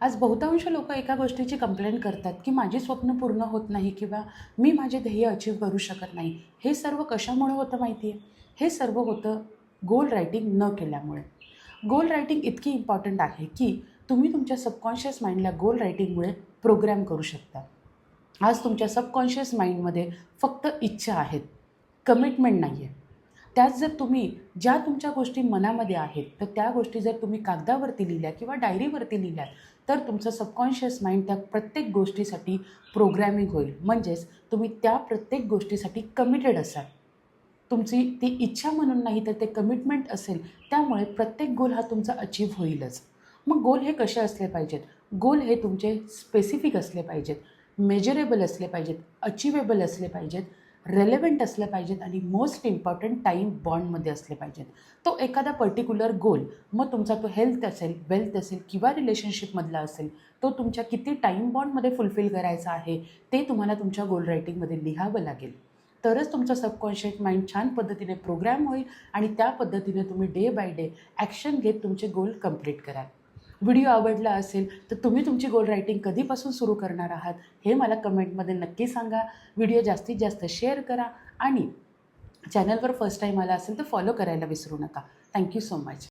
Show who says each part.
Speaker 1: आज बहुतांश लोक एका गोष्टीची कंप्लेंट करतात की माझी स्वप्न पूर्ण होत नाही किंवा मी माझे ध्येय अचीव करू शकत नाही. हे सर्व कशामुळे होतं माहिती आहे? हे सर्व होतं गोल रायटिंग न केल्यामुळे. गोल रायटिंग इतकी इम्पॉर्टंट आहे की तुम्ही तुमच्या सबकॉन्शियस माइंडला गोल रायटिंगमुळे प्रोग्रॅम करू शकता. आज तुमच्या सबकॉन्शियस माइंडमध्ये फक्त इच्छा आहेत, कमिटमेंट नाही आहे. त्याच जर तुम्ही ज्या तुमच्या गोष्टी मनामध्ये आहेत तर त्या गोष्टी जर तुम्ही कागदावरती लिहिल्या किंवा डायरीवरती लिहिल्यात तर तुमचं सबकॉन्शियस माइंड त्या प्रत्येक गोष्टीसाठी प्रोग्रॅमिंग होईल. म्हणजेच तुम्ही त्या प्रत्येक गोष्टीसाठी कमिटेड असाल. तुमची ती इच्छा म्हणून नाही तर ते कमिटमेंट असेल. त्यामुळे प्रत्येक गोल हा तुमचा अचीव होईलच. मग गोल हे कसे असले पाहिजेत? गोल हे तुमचे स्पेसिफिक असले पाहिजेत, मेजरेबल असले पाहिजेत, अचिवेबल असले पाहिजेत, रेलेवंट असले पाहिजेत आणि मोस्ट इम्पॉर्टंट टाईम बॉन्डमध्ये असले पाहिजेत. तो एखादा पर्टिक्युलर गोल, मग तुमचा तो हेल्थ असेल, वेल्थ असेल किंवा रिलेशनशिपमधला असेल, तो तुमच्या किती टाईम बॉन्डमध्ये फुलफिल करायचा आहे ते तुम्हाला तुमच्या गोल रायटिंगमध्ये लिहावं लागेल. तरच तुमचं सबकॉन्शियस माइंड छान पद्धतीने प्रोग्रॅम होईल आणि त्या पद्धतीने तुम्ही डे बाय डे ॲक्शन घेत तुमचे गोल कंप्लीट कराल. व्हिडिओ आवडला असेल तर तुम्ही तुमची गोल रायटिंग कधीपासून सुरू करणार आहात हे मला कमेंटमध्ये नक्की सांगा. व्हिडिओ जास्तीत जास्त शेअर करा आणि चॅनलवर फर्स्ट टाईम आला असेल तर फॉलो करायला विसरू नका. Thank you so much.